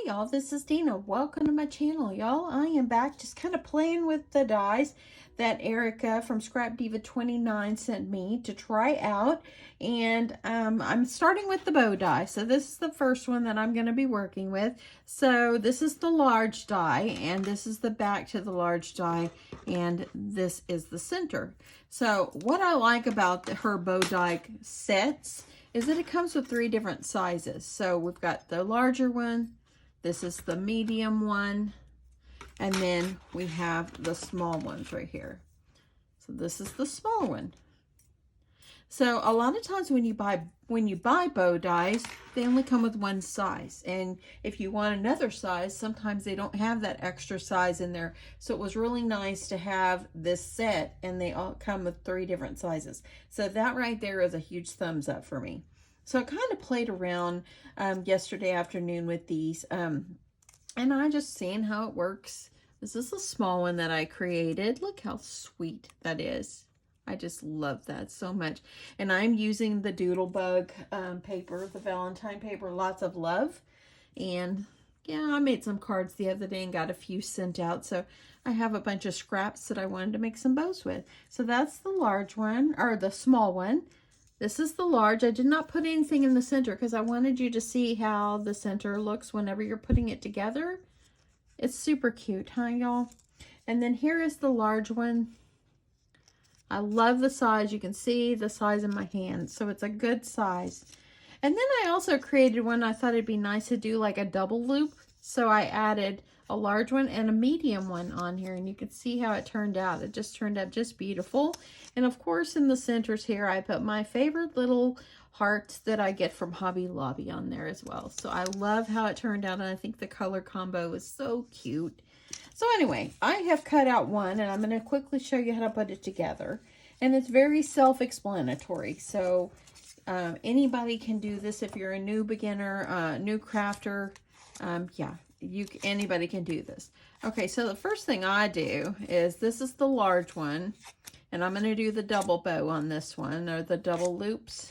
Hey y'all, this is Deanna. Welcome to my channel, y'all. I am back just kind of playing with the dies that Erica from SCRAPDIVA29 sent me to try out. And I'm starting with the bow die. So this is the first one that I'm going to be working with. So this is the large die, and this is the back to the large die, and this is the center. So what I like about her bow die sets is that it comes with 3 different sizes. So we've got the larger one, this is the medium one, and then we have the small ones right here. So this is the small one. So a lot of times when you buy bow dies, they only come with one size. And if you want another size, sometimes they don't have that extra size in there. So it was really nice to have this set, and they all come with 3 different sizes. So that right there is a huge thumbs up for me. So I kind of played around yesterday afternoon with these, and I just seen how it works. This is the small one that I created. Look how sweet that is. I just love that so much. And I'm using the Doodlebug paper, the Valentine paper, lots of love. And yeah, I made some cards the other day and got a few sent out. So I have a bunch of scraps that I wanted to make some bows with. So that's the large one, or the small one. This is the large. I did not put anything in the center because I wanted you to see how the center looks whenever you're putting it together. It's super cute, huh, y'all? And then here is the large one. I love the size. You can see the size in my hand, so it's a good size. And then I also created one. I thought it'd be nice to do like a double loop, so I added a large one and a medium one on here, and you can see how it turned out. It just turned out just beautiful. And of course, in the centers here, I put my favorite little hearts that I get from Hobby Lobby on there as well. So I love how it turned out, and I think the color combo is so cute. So anyway, I have cut out one, and I'm going to quickly show you how to put it together. And it's very self-explanatory. So anybody can do this if you're a new beginner, new crafter. Yeah, anybody can do this. Okay, so the first thing I do is, this is the large one, and I'm going to do the double bow on this one, or the double loops.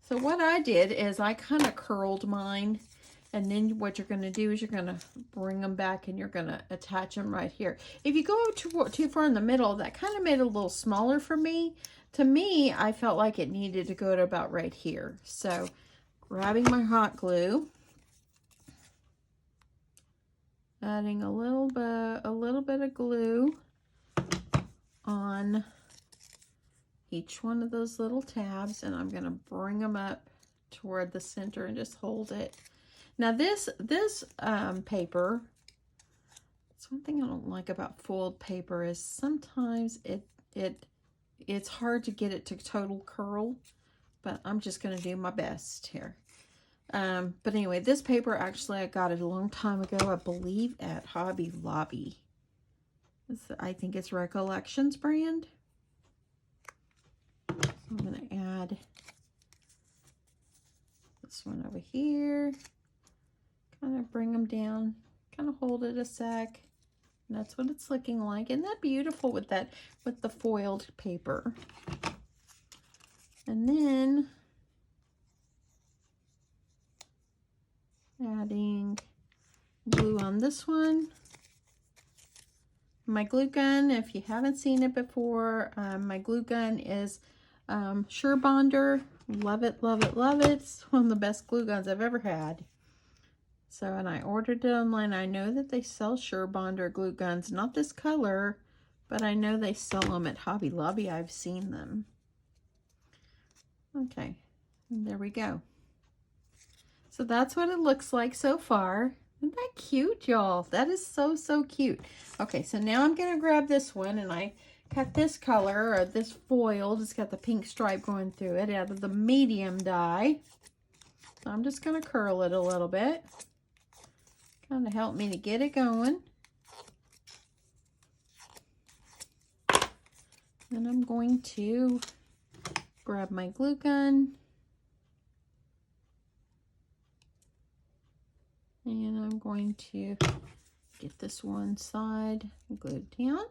So what I did is I kind of curled mine, and then what you're going to do is you're going to bring them back, and you're going to attach them right here. If you go too far in the middle, that kind of made it a little smaller for me. To me, I felt like it needed to go to about right here. So grabbing my hot glue, adding a little bit of glue on each one of those little tabs, and I'm going to bring them up toward the center and just hold it. Now this paper, it's one thing I don't like about foiled paper is sometimes it's hard to get it to total curl, but I'm just going to do my best here. But anyway, this paper, actually, I got it a long time ago, I believe at Hobby Lobby. I think it's Recollections brand. So I'm going to add this one over here. Kind of bring them down, kind of hold it a sec. And that's what it's looking like. Isn't that beautiful with the foiled paper? And then adding glue on this one. My glue gun, if you haven't seen it before, my glue gun is Sure Bonder. Love it, love it, love it. It's one of the best glue guns I've ever had. So, and I ordered it online. I know that they sell Sure Bonder glue guns, not this color, but I know they sell them at Hobby Lobby. I've seen them. Okay, and there we go. So that's what it looks like so far. Isn't that cute, y'all? That is so, so cute. Okay, so now I'm going to grab this one, and I cut this color, or this foiled, it's got the pink stripe going through it, out of the medium die. So I'm just going to curl it a little bit. Kind of help me to get it going. Then I'm going to grab my glue gun. And I'm going to get this one side glued down.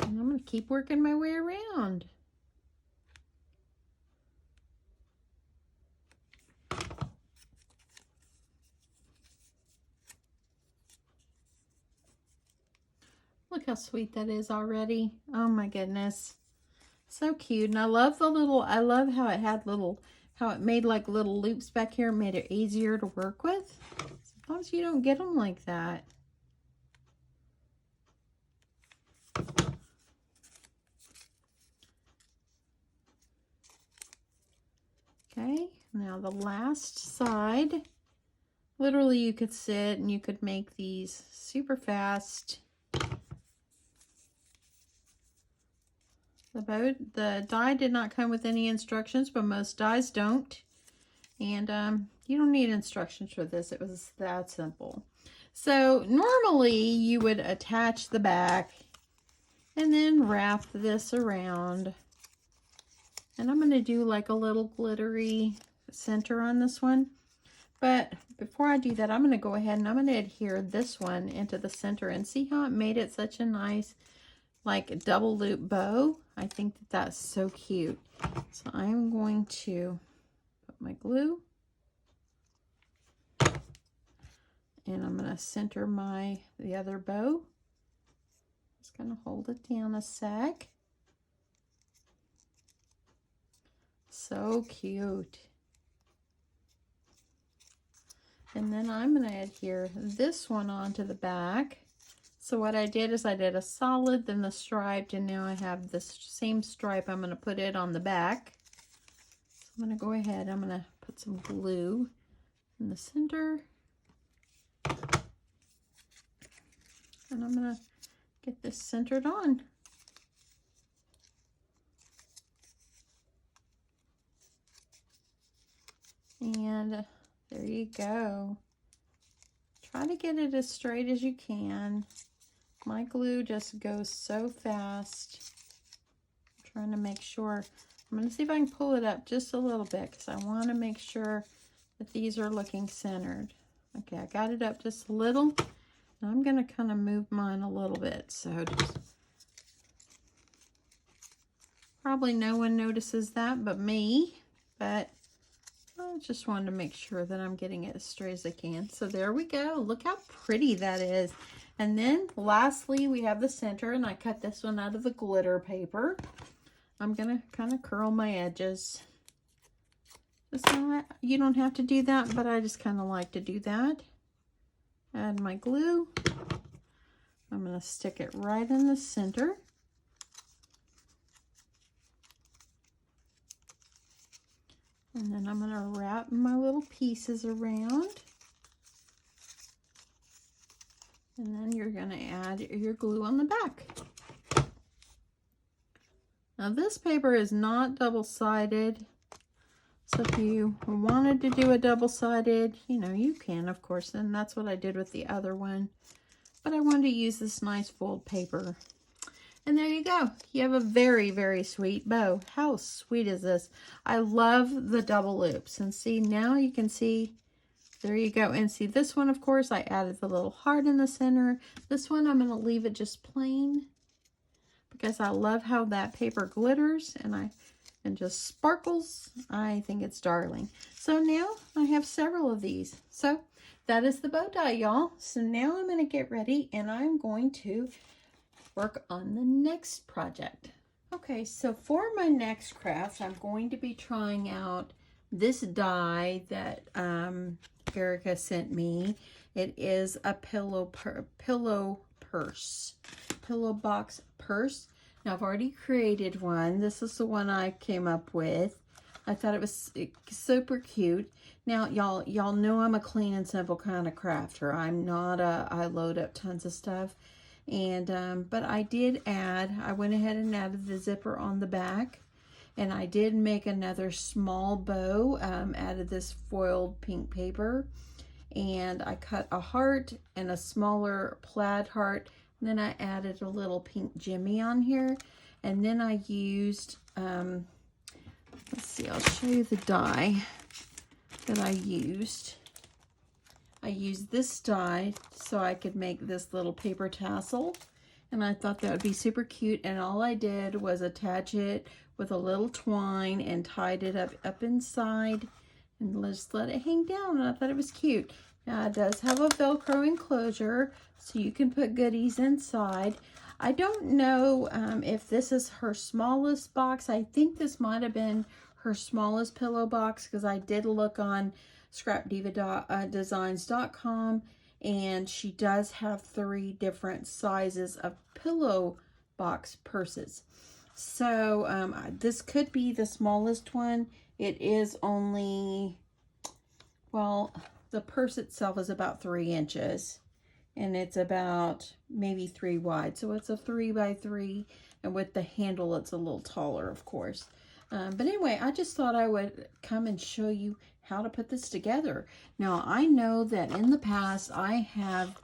And I'm going to keep working my way around. Look how sweet that is already. Oh my goodness. So cute. And I love the little, I love how it had little, how it made like little loops back here, made it easier to work with. Sometimes you don't get them like that. Okay, now the last side. Literally you could sit and you could make these super fast. The die did not come with any instructions, but most dies don't. And you don't need instructions for this. It was that simple. So normally you would attach the back and then wrap this around. And I'm going to do like a little glittery center on this one. But before I do that, I'm going to go ahead and I'm going to adhere this one into the center and see how it made it such a nice like double loop bow. I think that that's so cute. So I'm going to put my glue and I'm going to center the other bow. Just going to hold it down a sec. So cute. And then I'm going to adhere this one onto the back. So what I did is I did a solid, then the striped, and now I have this same stripe. I'm going to put it on the back. So I'm going to go ahead, I'm going to put some glue in the center. And I'm going to get this centered on. And there you go. Try to get it as straight as you can. My glue just goes so fast. I'm trying to make sure. I'm going to see if I can pull it up just a little bit because I want to make sure that these are looking centered. Okay, I got it up just a little. Now I'm going to kind of move mine a little bit. So just, probably no one notices that but me. But I just wanted to make sure that I'm getting it as straight as I can. So there we go. Look how pretty that is. And then lastly, we have the center, and I cut this one out of the glitter paper. I'm going to kind of curl my edges. You don't have to do that, but I just kind of like to do that. Add my glue. I'm going to stick it right in the center. And then I'm going to wrap my little pieces around. And then you're going to add your glue on the back. Now this paper is not double-sided. So if you wanted to do a double-sided, you know, you can, of course. And that's what I did with the other one. But I wanted to use this nice fold paper. And there you go. You have a very, very sweet bow. How sweet is this? I love the double loops. And see, now you can see, there you go. And see, this one, of course, I added the little heart in the center. This one, I'm going to leave it just plain because I love how that paper glitters and just sparkles. I think it's darling. So now I have several of these. So that is the bow die, y'all. So now I'm going to get ready and I'm going to work on the next project. Okay, so for my next craft, I'm going to be trying out this die that Erica sent me. It is a pillow box purse. Now I've already created one. This is the one I came up with. I thought it was super cute. Now y'all know I'm a clean and simple kind of crafter. I'm not I load up tons of stuff. And but I did add, I went ahead and added the zipper on the back, and I did make another small bow, added this foiled pink paper, and I cut a heart and a smaller plaid heart, and then I added a little pink jimmy on here, and then I used, let's see, I'll show you the die that I used. I used this die so I could make this little paper tassel, and I thought that would be super cute, and all I did was attach it with a little twine and tied it up inside and just let it hang down, and I thought it was cute. Now it does have a Velcro enclosure, so you can put goodies inside. I don't know if this is her smallest box. I think this might have been her smallest pillow box, because I did look on SCRAPDIVA29.com, and she does have 3 different sizes of pillow box purses. So this could be the smallest one. It is only, well, the purse itself is about 3 inches, and it's about maybe 3 wide. So it's a 3 by 3, and with the handle, it's a little taller, of course. But anyway, I just thought I would come and show you how to put this together. Now, I know that in the past, I have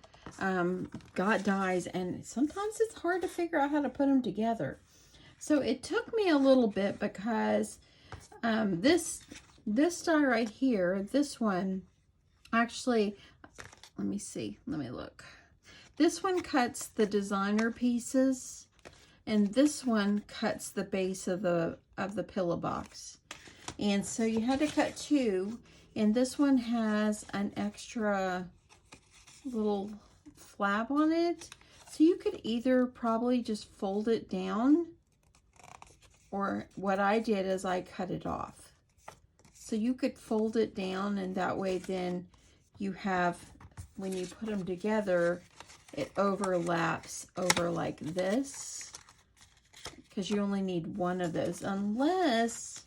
got dies, and sometimes it's hard to figure out how to put them together. So it took me a little bit, because this die right here, this one, actually, let me see, let me look. This one cuts the designer pieces, and this one cuts the base of the pillow box. And so you had to cut 2, and this one has an extra little flap on it. So you could either probably just fold it down, or what I did is I cut it off. So you could fold it down, and that way then you have, when you put them together, it overlaps over like this, because you only need one of those, unless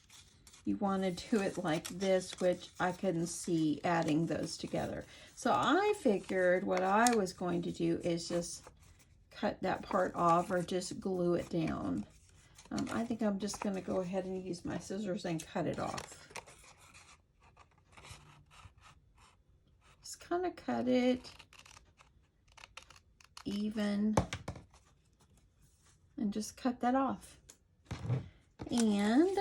you want to do it like this, which I couldn't see adding those together. So I figured what I was going to do is just cut that part off, or just glue it down. I think I'm just going to go ahead and use my scissors and cut it off. Just kind of cut it even, and just cut that off. And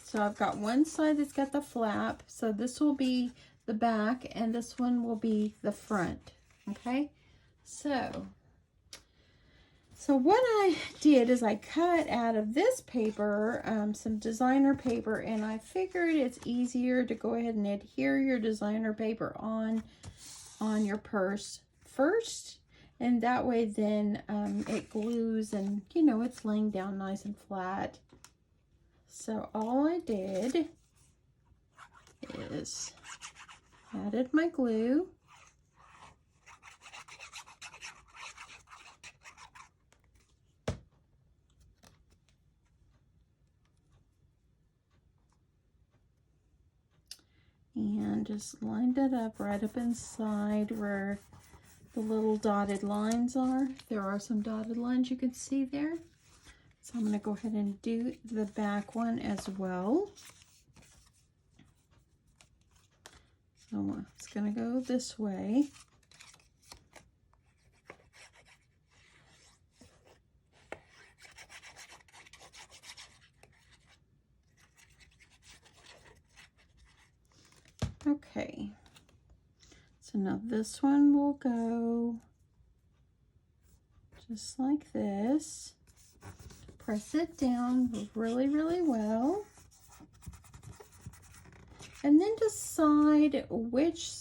so I've got one side that's got the flap, so this will be the back, and this one will be the front. Okay, so what I did is I cut out of this paper some designer paper, and I figured it's easier to go ahead and adhere your designer paper on your purse first, and that way then it glues, and you know, it's laying down nice and flat. So all I did is added my glue. And just lined it up right up inside where the little dotted lines are. There are some dotted lines you can see there. So I'm going to go ahead and do the back one as well. So it's going to go this way. Okay, so now this one will go just like this. Press it down really, really well. And then decide which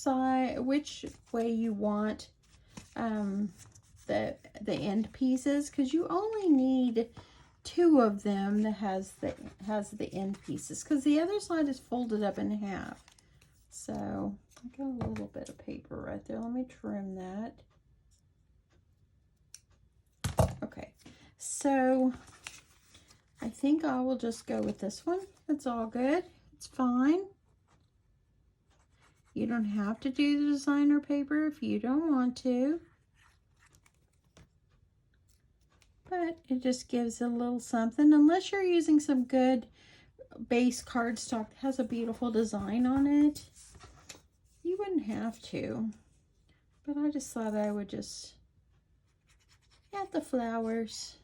way you want the end pieces, because you only need 2 of them that has the end pieces, because the other side is folded up in half. So I got a little bit of paper right there. Let me trim that. Okay, so I think I will just go with this one. It's all good. It's fine. You don't have to do the designer paper if you don't want to. But it just gives a little something, unless you're using some good base cardstock that has a beautiful design on it. You wouldn't have to, but I just thought I would just add the flowers.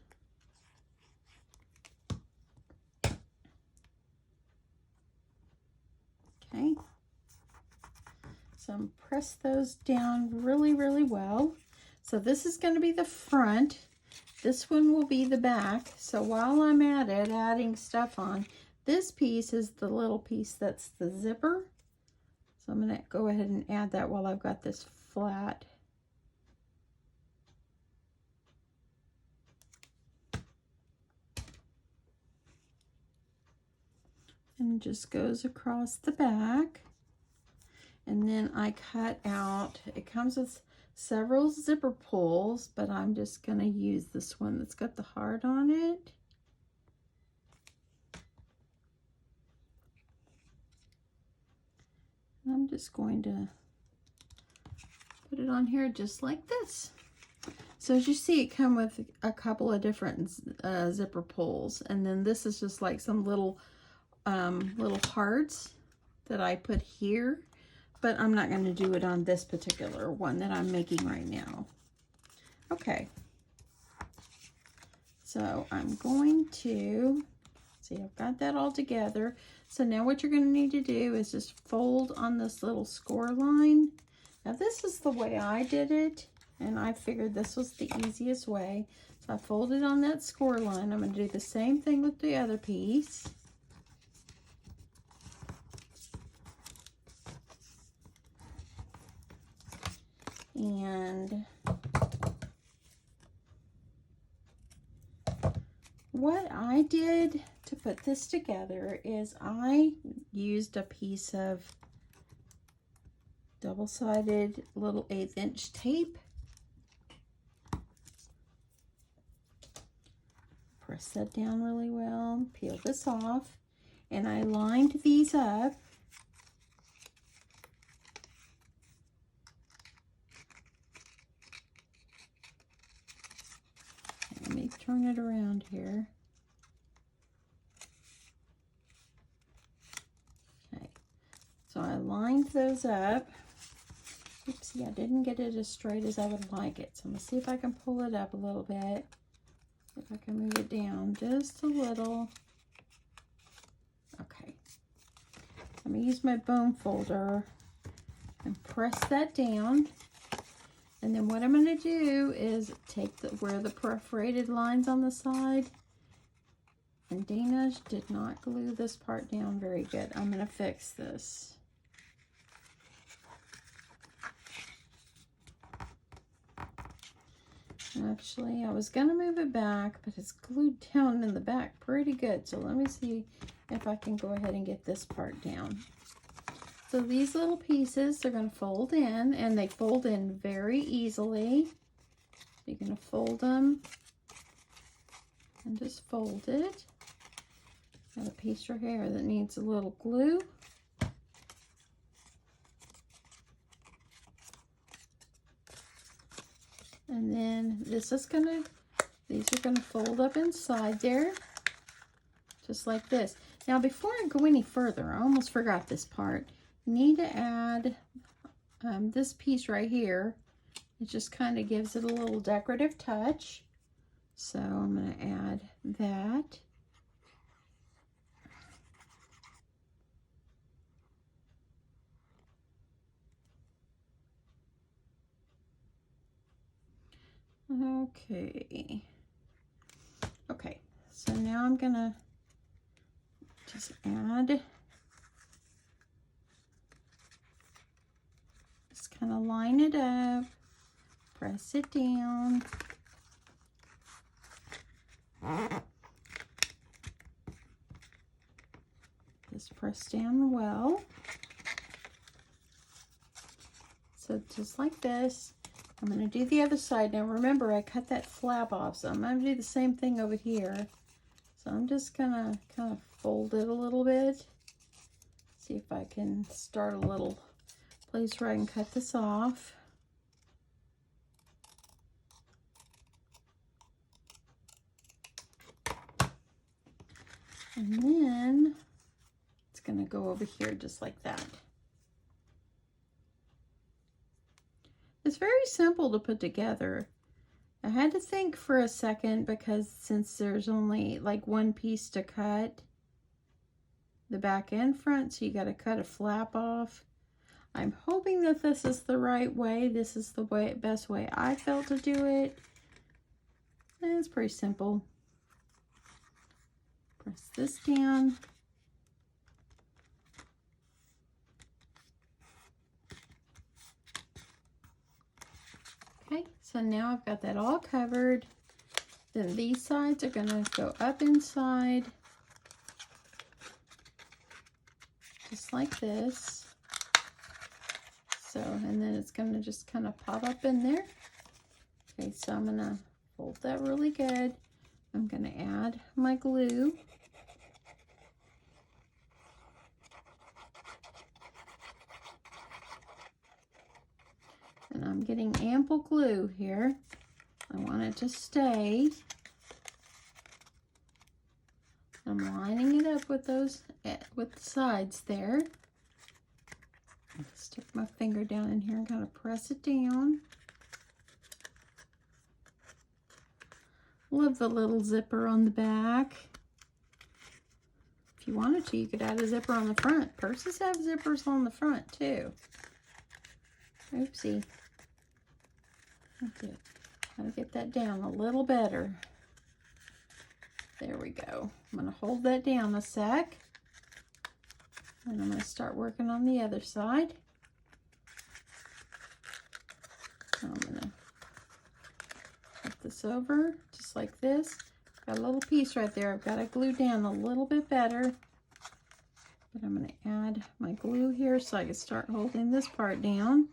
Okay, so press those down really, really well. So this is going to be the front. This one will be the back. So while I'm at it, adding stuff on, this piece is the little piece that's the zipper. So I'm going to go ahead and add that while I've got this flat. And it just goes across the back. And then I cut out, it comes with several zipper pulls, but I'm just going to use this one that's got the heart on it. And I'm just going to put it on here just like this. So as you see, it comes with a couple of different zipper pulls, and then this is just like some little hearts that I put here, but I'm not going to do it on this particular one that I'm making right now. Okay, so I'm going to see, I've got that all together. So now what you're going to need to do is just fold on this little score line. Now this is the way I did it, and I figured this was the easiest way. So I folded on that score line. I'm going to do the same thing with the other piece. And what I did to put this together is I used a piece of double-sided little 1/8" tape. Press that down really well, peel this off, and I lined these up. Let me turn it around here. Okay, so I lined those up. Oopsie, I didn't get it as straight as I would like it. So I'm gonna see if I can pull it up a little bit. If I can move it down just a little. Okay. Let me use my bone folder and press that down. And then what I'm going to do is take where the perforated lines on the side, and Deanna did not glue this part down very good. I'm going to fix this. Actually, I was going to move it back, but it's glued down in the back pretty good. So let me see if I can go ahead and get this part down. So these little pieces are going to fold in, and they fold in very easily. You're going to fold them and just fold it. Got a piece right here that needs a little glue. And then these are gonna fold up inside there, just like this. Now before I go any further, I almost forgot this part. You need to add this piece right here. It just kind of gives it a little decorative touch. So I'm gonna add that. Okay, so now I'm gonna just add, just kind of line it up, press it down. Just press down well. So just like this. I'm going to do the other side. Now remember, I cut that flap off, so I'm going to do the same thing over here. So I'm just going to kind of fold it a little bit. See if I can start a little place where I can cut this off. And then it's going to go over here just like that. It's very simple to put together. I had to think for a second because since there's only like one piece to cut, the back and front, so you got to cut a flap off. I'm hoping that this is the right way. This is the best way I felt to do it. And it's pretty simple. Press this down. Okay, so now I've got that all covered. Then these sides are gonna go up inside, just like this. So, and then it's gonna just kind of pop up in there. Okay, so I'm gonna fold that really good. I'm gonna add my glue. And I'm getting ample glue here. I want it to stay. I'm lining it up with those, with the sides there. Stick my finger down in here and kind of press it down. Love the little zipper on the back. If you wanted to, you could add a zipper on the front. Purses have zippers on the front too. Oopsie. Okay, gotta get that down a little better. There we go. I'm gonna hold that down a sec. And I'm gonna start working on the other side. I'm gonna flip this over just like this. Got a little piece right there. I've got to glue down a little bit better. But I'm gonna add my glue here so I can start holding this part down.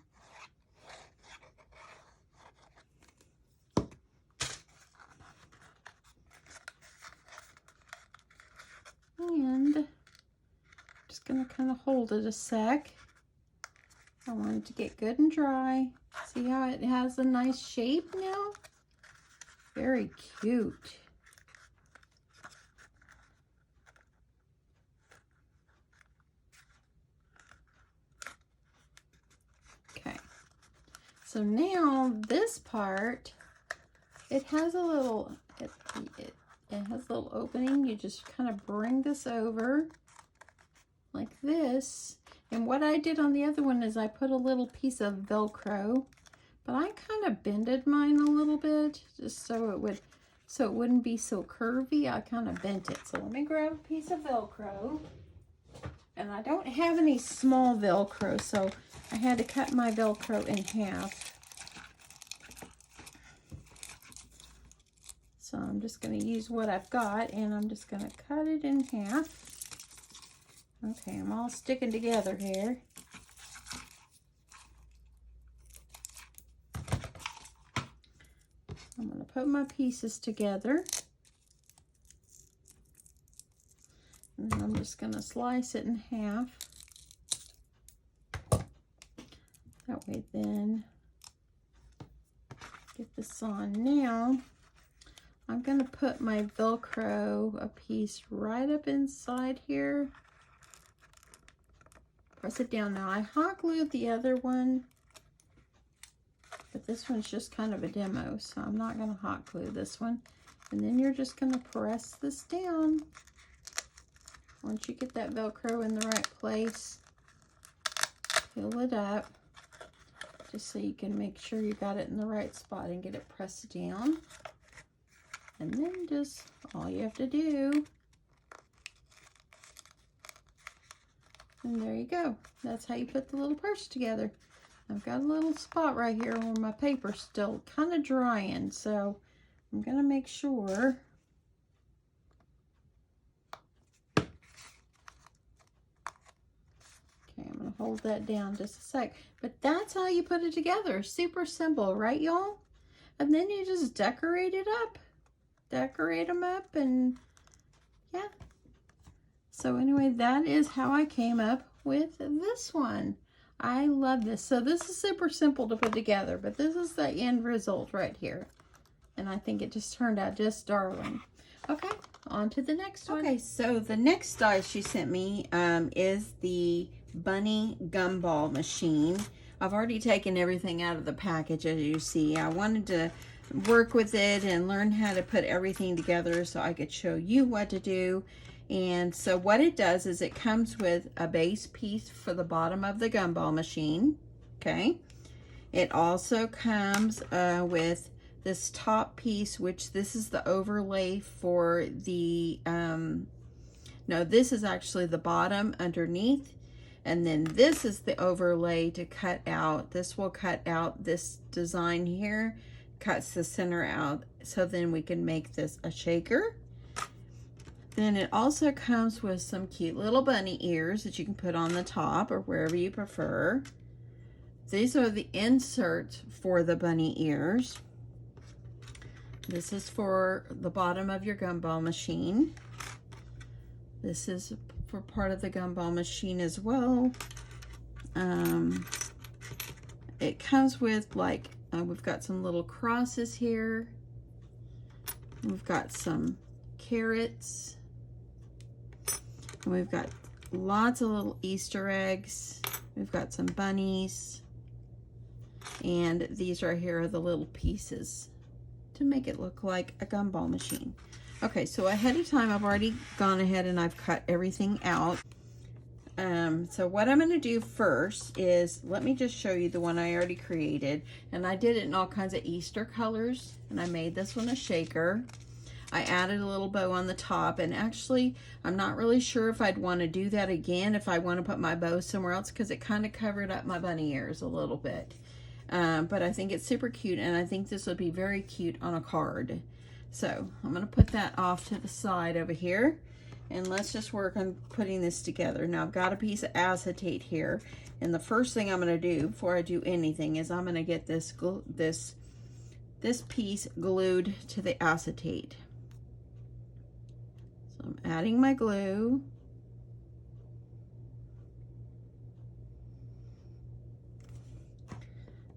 And just gonna kind of hold it a sec. I want it to get good and dry. See how it has a nice shape now? Very cute. Okay, so now this part, it has a little, it has a little opening. You just kind of bring this over like this. And what I did on the other one is I put a little piece of Velcro, but I kind of bended mine a little bit just so it wouldn't be so curvy. I kind of bent it. So let me grab a piece of Velcro. And I don't have any small Velcro, so I had to cut my Velcro in half. So I'm just going to use what I've got, and I'm just going to cut it in half. Okay, I'm all sticking together here. I'm going to put my pieces together. And I'm just going to slice it in half. That way then, get this on now. I'm going to put my Velcro, a piece right up inside here. Press it down. Now I hot glued the other one, but this one's just kind of a demo, so I'm not going to hot glue this one. And then you're just going to press this down. Once you get that Velcro in the right place, fill it up just so you can make sure you got it in the right spot and get it pressed down. And then just all you have to do, and there you go. That's how you put the little purse together. I've got a little spot right here where my paper's still kind of drying, so I'm gonna make sure. Okay, I'm gonna hold that down just a sec. But that's how you put it together. Super simple, right, y'all? And then you just decorate it up. Decorate them up, and yeah. So anyway, that is how I came up with this one. I love this. So this is super simple to put together, but this is the end result right here. And I think it just turned out just darling. Okay, on to the next one. Okay, so the next die she sent me is the bunny gumball machine. I've already taken everything out of the package, as you see. I wanted to work with it and learn how to put everything together so I could show you what to do. And so what it does is it comes with a base piece for the bottom of the gumball machine. Okay, it also comes with this top piece, which this is the overlay for the no, this is actually the bottom underneath, And then this is the overlay to cut out. This will cut out this design here, cuts the center out, so then we can make this a shaker. Then it also comes with some cute little bunny ears that you can put on the top or wherever you prefer. These are the inserts for the bunny ears. This is for the bottom of your gumball machine. This is for part of the gumball machine as well. It comes with like, we've got some little crosses here. We've got some carrots. And we've got lots of little Easter eggs. We've got some bunnies. And these right here are the little pieces to make it look like a gumball machine. Okay, so ahead of time, I've already gone ahead and I've cut everything out. So what I'm going to do first is, let me just show you the one I already created. And I did it in all kinds of Easter colors. And I made this one a shaker. I added a little bow on the top. And actually, I'm not really sure if I'd want to do that again, if I want to put my bow somewhere else, because it kind of covered up my bunny ears a little bit. But I think it's super cute, and I think this would be very cute on a card. So I'm going to put that off to the side over here, and let's just work on putting this together. Now I've got a piece of acetate here, and the first thing I'm going to do before I do anything is I'm going to get this piece glued to the acetate. So I'm adding my glue.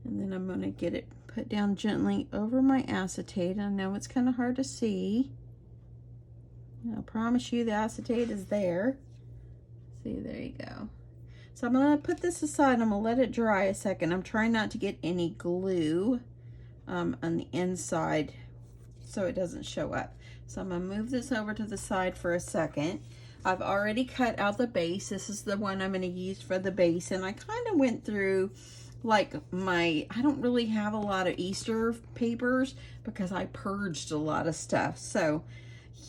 And then I'm going to get it put down gently over my acetate. I know it's kind of hard to see. I promise you the acetate is there. See, there you go. So I'm going to put this aside. I'm going to let it dry a second. I'm trying not to get any glue on the inside so it doesn't show up. So I'm going to move this over to the side for a second. I've already cut out the base. This is the one I'm going to use for the base. And I kind of went through like I don't really have a lot of Easter papers because I purged a lot of stuff. So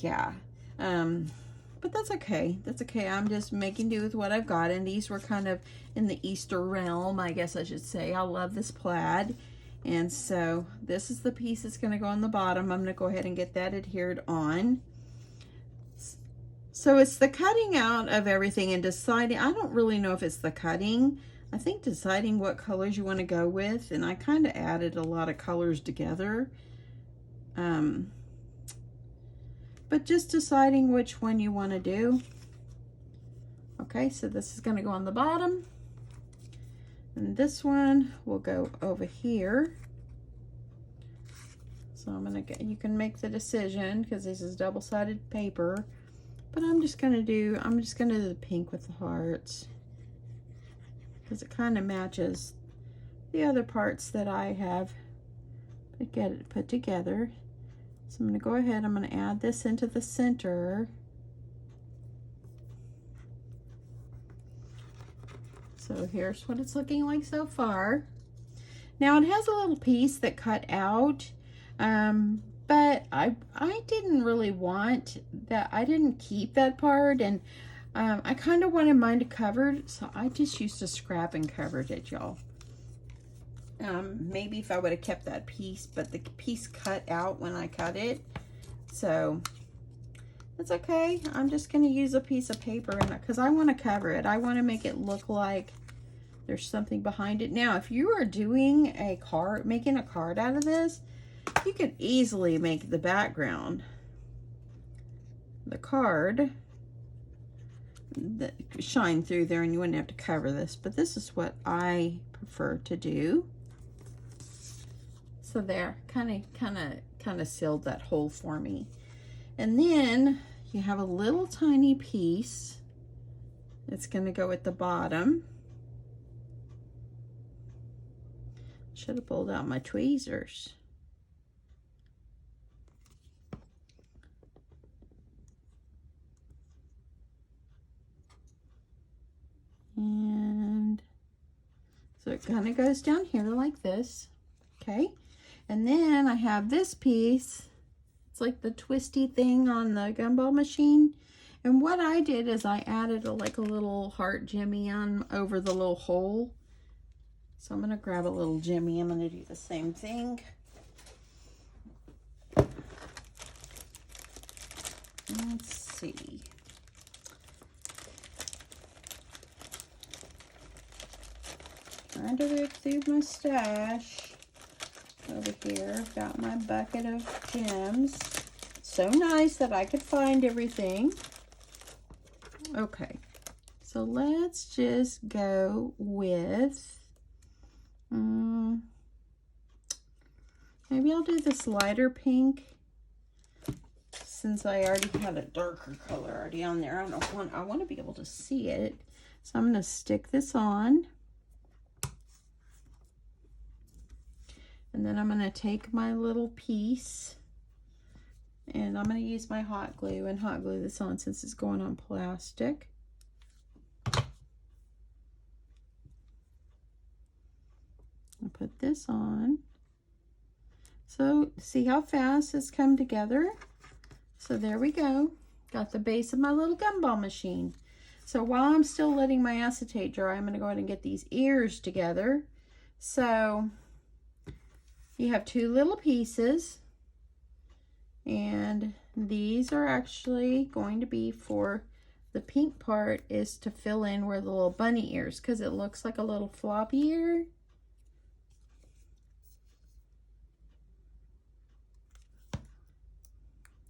yeah, but that's okay. That's okay. I'm just making do with what I've got. And these were kind of in the Easter realm, I guess I should say. I love this plaid. And so this is the piece that's going to go on the bottom. I'm going to go ahead and get that adhered on. So it's the cutting out of everything and deciding, I don't really know if it's the cutting. I think deciding what colors you want to go with, and I kind of added a lot of colors together. But just deciding which one you want to do. Okay, so this is going to go on the bottom. And this one will go over here. So I'm going to, you can make the decision because this is double-sided paper. But I'm just going to do the pink with the hearts, because it kind of matches the other parts that I have put together. So I'm going to go ahead, I'm going to add this into the center. So here's what it's looking like so far. Now it has a little piece that cut out, but I didn't really want that. I didn't keep that part, and I kind of wanted mine to covered, so I just used a scrap and covered it, y'all. Maybe if I would have kept that piece, but the piece cut out when I cut it, so it's okay. I'm just going to use a piece of paper because I want to cover it. I want to make it look like there's something behind it. Now, if you are doing a card, making a card out of this, you could easily make the background, the card, that shine through there, and you wouldn't have to cover this, but this is what I prefer to do. So there, kind of sealed that hole for me. And then you have a little tiny piece that's going to go at the bottom. Should have pulled out my tweezers. And so it kind of goes down here like this, okay? And then I have this piece. It's like the twisty thing on the gumball machine. And what I did is I added like a little heart jimmy on over the little hole. So I'm going to grab a little jimmy. I'm going to do the same thing. Let's see. Trying to rip through my stash over here. Got my bucket of gems. So nice that I could find everything. Okay, so let's just go with, maybe I'll do this lighter pink since I already had a darker color already on there. I want to be able to see it. So I'm going to stick this on. And then I'm going to take my little piece and I'm going to use my hot glue and hot glue this on since it's going on plastic. I'll put this on. So see how fast it's come together? So there we go. Got the base of my little gumball machine. So while I'm still letting my acetate dry, I'm going to go ahead and get these ears together. So you have two little pieces, and these are actually going to be for the pink part is to fill in where the little bunny ears, because it looks like a little floppy ear.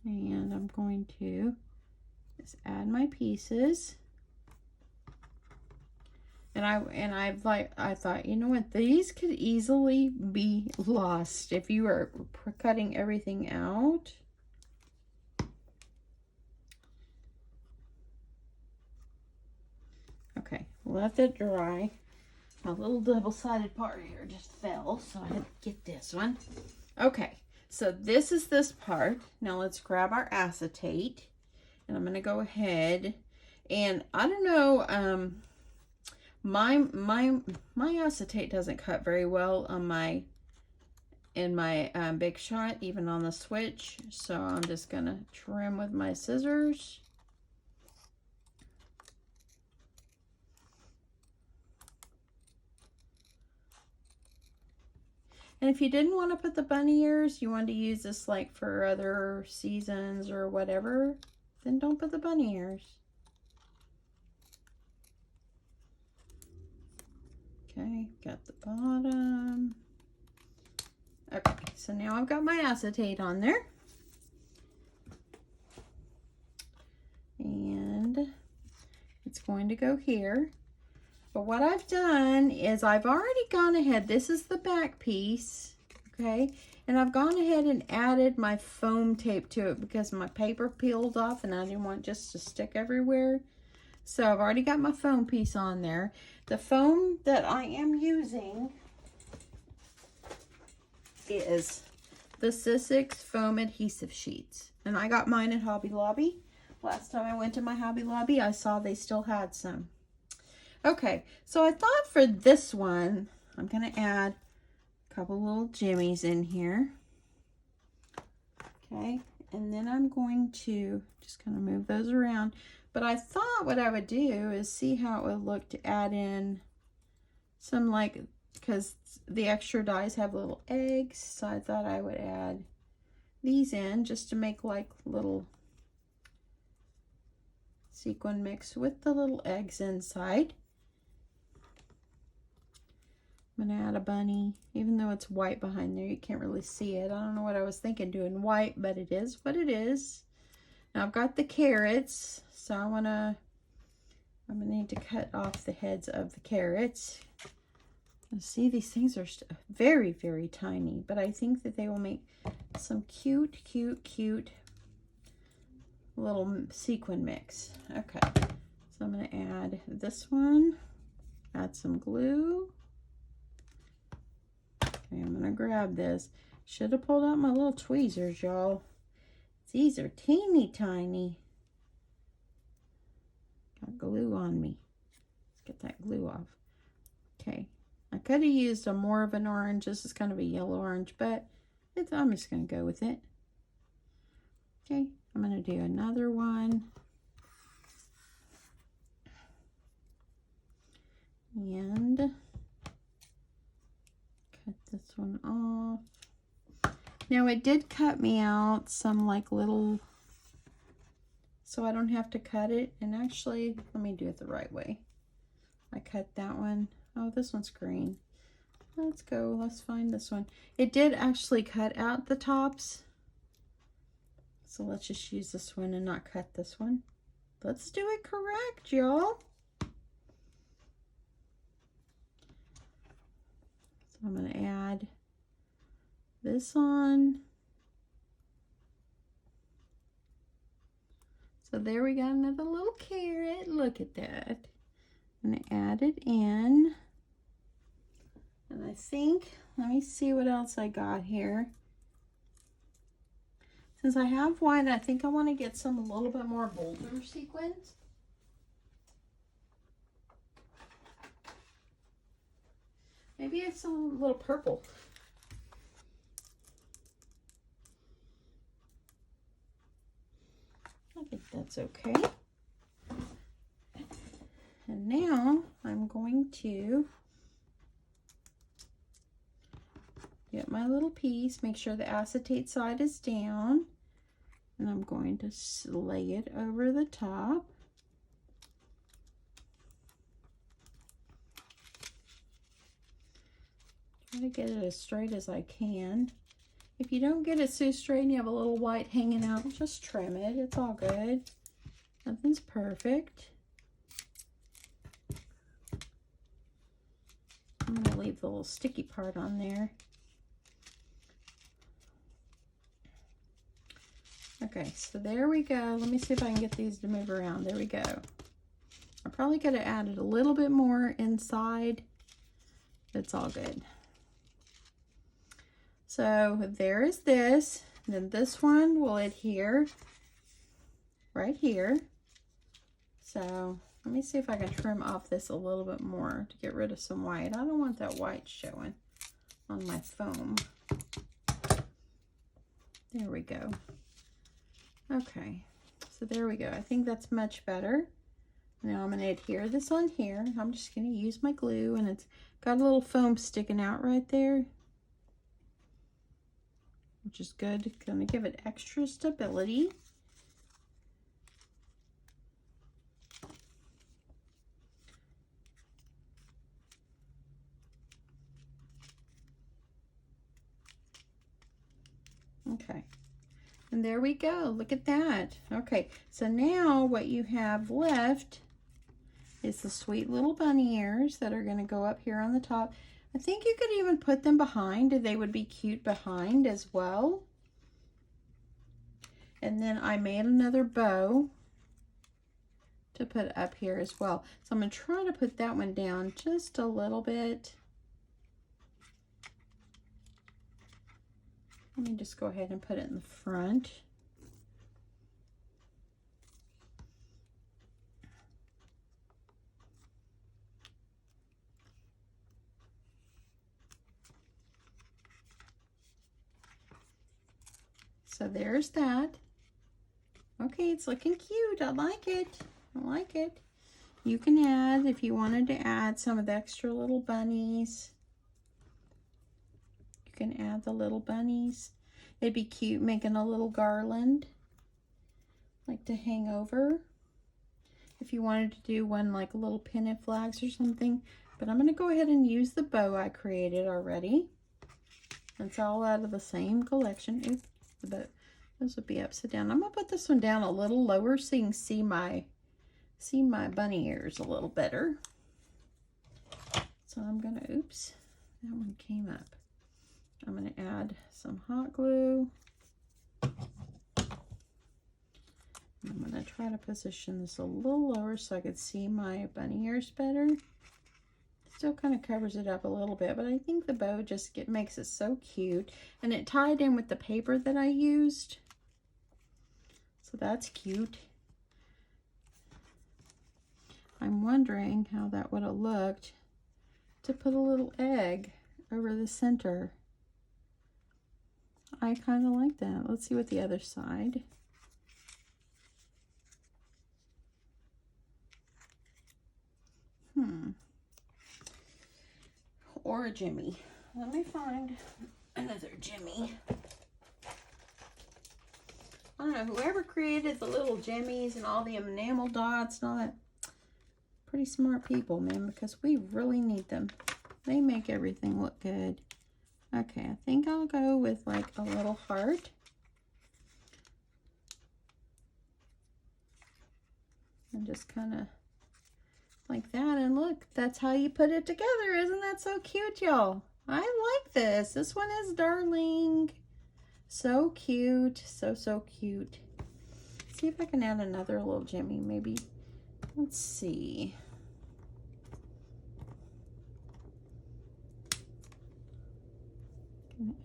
And I'm going to just add my pieces. And I thought, you know what, these could easily be lost if you are cutting everything out. Okay, let that dry. My little double-sided part here just fell, so I had to get this one. Okay, so this is this part. Now let's grab our acetate, and I'm going to go ahead and I don't know, my acetate doesn't cut very well on in my Big Shot, even on the switch. So I'm just gonna trim with my scissors. And if you didn't want to put the bunny ears, you wanted to use this like for other seasons or whatever, then don't put the bunny ears. Okay, got the bottom. Okay, so now I've got my acetate on there. And it's going to go here. But what I've done is I've already gone ahead. This is the back piece, okay? And I've gone ahead and added my foam tape to it because my paper peeled off and I didn't want it just to stick everywhere. So I've already got my foam piece on there. The foam that I am using is the Sizzix foam adhesive sheets. And I got mine at Hobby Lobby. Last time I went to my Hobby Lobby, I saw they still had some. Okay, so I thought for this one, I'm going to add a couple little jimmies in here. Okay, and then I'm going to just kind of move those around. But I thought what I would do is see how it would look to add in some, like, because the extra dies have little eggs. So I thought I would add these in just to make like little sequin mix with the little eggs inside. I'm going to add a bunny, even though it's white behind there. You can't really see it. I don't know what I was thinking doing white, but it is what it is. Now I've got the carrots, so I'm gonna need to cut off the heads of the carrots. See, these things are very, very tiny, but I think that they will make some cute, cute, cute little sequin mix. Okay, so I'm gonna add this one, add some glue. Okay, I'm gonna grab this. Should have pulled out my little tweezers, y'all. These are teeny tiny. Got glue on me. Let's get that glue off. Okay, I could have used a more of an orange. This is kind of a yellow orange, but I'm just going to go with it. Okay, I'm going to do another one. And cut this one off. Now it did cut me out some like little, so I don't have to cut it. And actually, let me do it the right way. I cut that one. Oh, this one's green. Let's go, let's find this one. It did actually cut out the tops. So let's just use this one and not cut this one. Let's do it correct, y'all. So I'm gonna add this on. So there we got another little carrot. Look at that. I'm gonna add it in. And I think, let me see what else I got here. Since I have white, I think I want to get some a little bit more bolder sequins. Maybe it's some little purple. I think that's okay. And now I'm going to get my little piece, make sure the acetate side is down, and I'm going to lay it over the top. Try to get it as straight as I can. If you don't get it so straight and you have a little white hanging out, just trim it. It's all good. Nothing's perfect. I'm going to leave the little sticky part on there. Okay, so there we go. Let me see if I can get these to move around. There we go. I probably could have added a little bit more inside. It's all good. So there is this. Then this one will adhere right here. So let me see if I can trim off this a little bit more to get rid of some white. I don't want that white showing on my foam. There we go. Okay, so there we go. I think that's much better. Now I'm going to adhere this on here. I'm just going to use my glue, and it's got a little foam sticking out right there, which is good. It's going to give it extra stability. Okay. And there we go. Look at that. Okay, so now what you have left is the sweet little bunny ears that are going to go up here on the top. I think you could even put them behind. They would be cute behind as well. And then I made another bow to put up here as well. So I'm going to try to put that one down just a little bit. Let me just go ahead and put it in the front. So there's that. Okay, it's looking cute. I like it. I like it. You can add, if you wanted to add some of the extra little bunnies, you can add the little bunnies. It'd be cute making a little garland, like to hang over. If you wanted to do one like little pennant flags or something. But I'm going to go ahead and use the bow I created already. It's all out of the same collection. Oops, the bow. Those would be upside down. I'm going to put this one down a little lower so you can see my bunny ears a little better. So I'm going to, oops, that one came up. I'm going to add some hot glue. I'm going to try to position this a little lower so I could see my bunny ears better. Still kind of covers it up a little bit, but I think the bow just makes it so cute. And it tied in with the paper that I used. So that's cute. I'm wondering how that would have looked to put a little egg over the center. I kind of like that. Let's see what the other side. or a Jimmy. Let me find another Jimmy. I don't know, whoever created the little jimmies and all the enamel dots and all that, pretty smart people, man, because we really need them. They make everything look good. Okay, I think I'll go with like a little heart. And just kind of like that. And look, that's how you put it together. Isn't that so cute, y'all? I like this. This one is darling. So cute. So, so cute. Let's see if I can add another little Jimmy. Maybe. Let's see.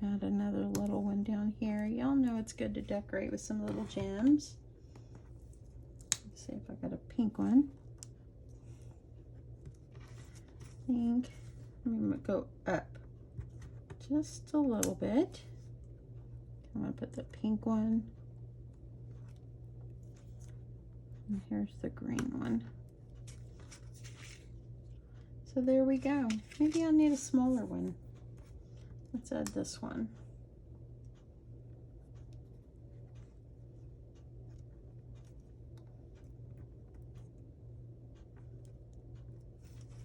Gonna add another little one down here. Y'all know it's good to decorate with some little gems. Let's see if I got a pink one. I think I'm gonna go up just a little bit. I'm gonna put the pink one. And here's the green one. So there we go. Maybe I'll need a smaller one. Let's add this one.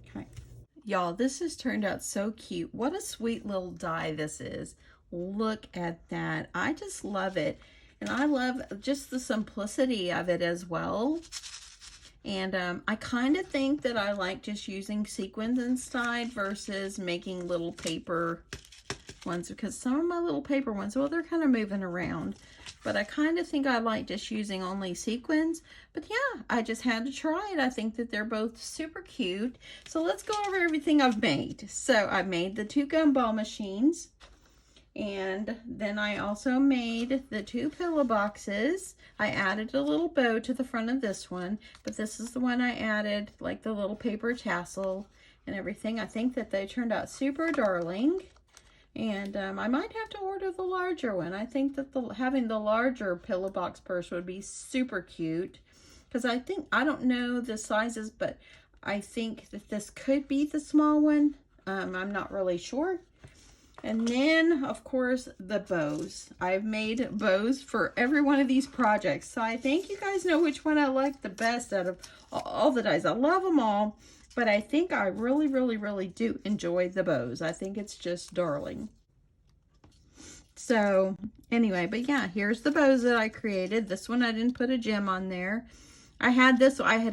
Okay. Y'all, this has turned out so cute. What a sweet little die this is. Look at that. I just love it. And I love just the simplicity of it as well. And I kind of think that I like just using sequins inside versus making little paper ones, because some of my little paper ones, well, they're kind of moving around. But I kind of think I like just using only sequins. But yeah, I just had to try it. I think that they're both super cute. So let's go over everything I've made. So I made the 2 gumball machines. And then I also made the 2 pillow boxes. I added a little bow to the front of this one, but this is the one I added, like the little paper tassel and everything. I think that they turned out super darling. And I might have to order the larger one. I think that having the larger pillow box purse would be super cute. Because I don't know the sizes, but I think that this could be the small one. I'm not really sure. And then, of course, the bows. I've made bows for every one of these projects. So I think you guys know which one I like the best out of all the dies. I love them all, but I think I really, really, really do enjoy the bows. I think it's just darling. So anyway, but yeah, here's the bows that I created. This one, I didn't put a gem on there. I had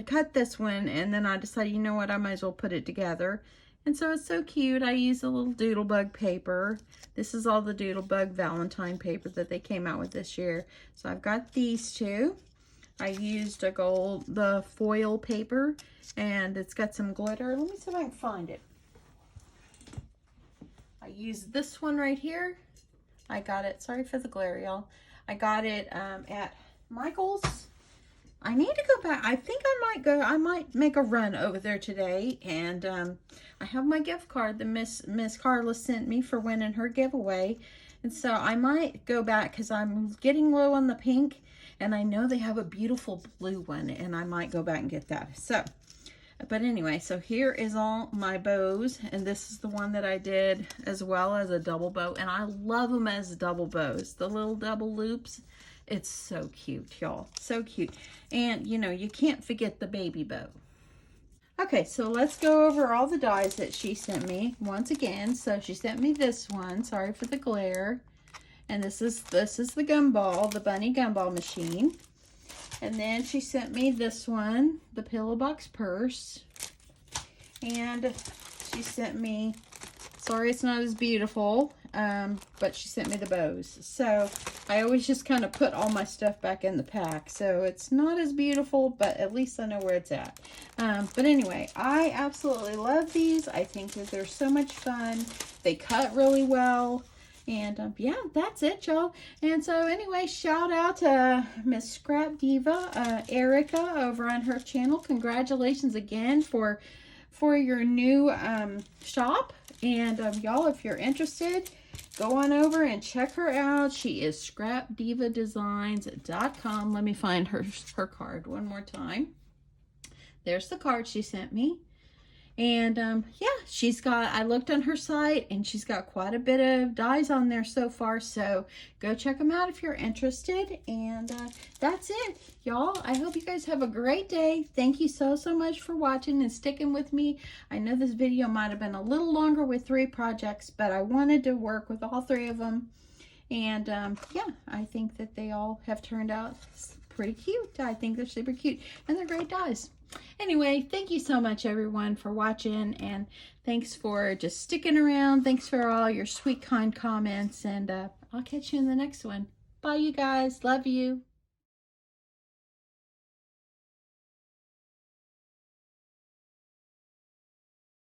cut this one, and then I decided, you know what, I might as well put it together. And so it's so cute. I used a little doodlebug paper. This is all the doodlebug Valentine paper that they came out with this year. So I've got these 2. I used the foil paper, and it's got some glitter. Let me see if I can find it. I used this one right here. I got it, sorry for the glare, y'all. I got it at Michael's. I need to go back. I think I might make a run over there today. And I have my gift card that Miss Carla sent me for winning her giveaway. And so I might go back because I'm getting low on the pink. And I know they have a beautiful blue one. And I might go back and get that. So, but anyway, so here is all my bows. And this is the one that I did as well as a double bow. And I love them as double bows. The little double loops. It's so cute, y'all. So cute. And, you know, you can't forget the baby bow. Okay, so let's go over all the dies that she sent me once again. So she sent me this one. Sorry for the glare. And this is the gumball, the bunny gumball machine. And then she sent me this one, the pillow box purse. And she sent me, sorry it's not as beautiful, but she sent me the bows. So I always just kind of put all my stuff back in the pack. So it's not as beautiful, but at least I know where it's at. But anyway, I absolutely love these. I think that they're so much fun. They cut really well. And yeah, that's it, y'all. And so anyway, shout out to Miss Scrap Diva, Erica, over on her channel. Congratulations again for your new shop. And y'all, if you're interested, go on over and check her out. She is SCRAPDIVA29.com. Let me find her card one more time. There's the card she sent me. And yeah, I looked on her site and she's got quite a bit of dies on there so far. So go check them out if you're interested. And that's it, y'all. I hope you guys have a great day. Thank you so much for watching and sticking with me. I know this video might have been a little longer with 3 projects, but I wanted to work with all 3 of them. And yeah, I think that they all have turned out pretty cute. I think they're super cute and they're great dies. Anyway, thank you so much everyone for watching, and thanks for just sticking around. Thanks for all your sweet, kind comments, and I'll catch you in the next one. Bye, you guys. Love you.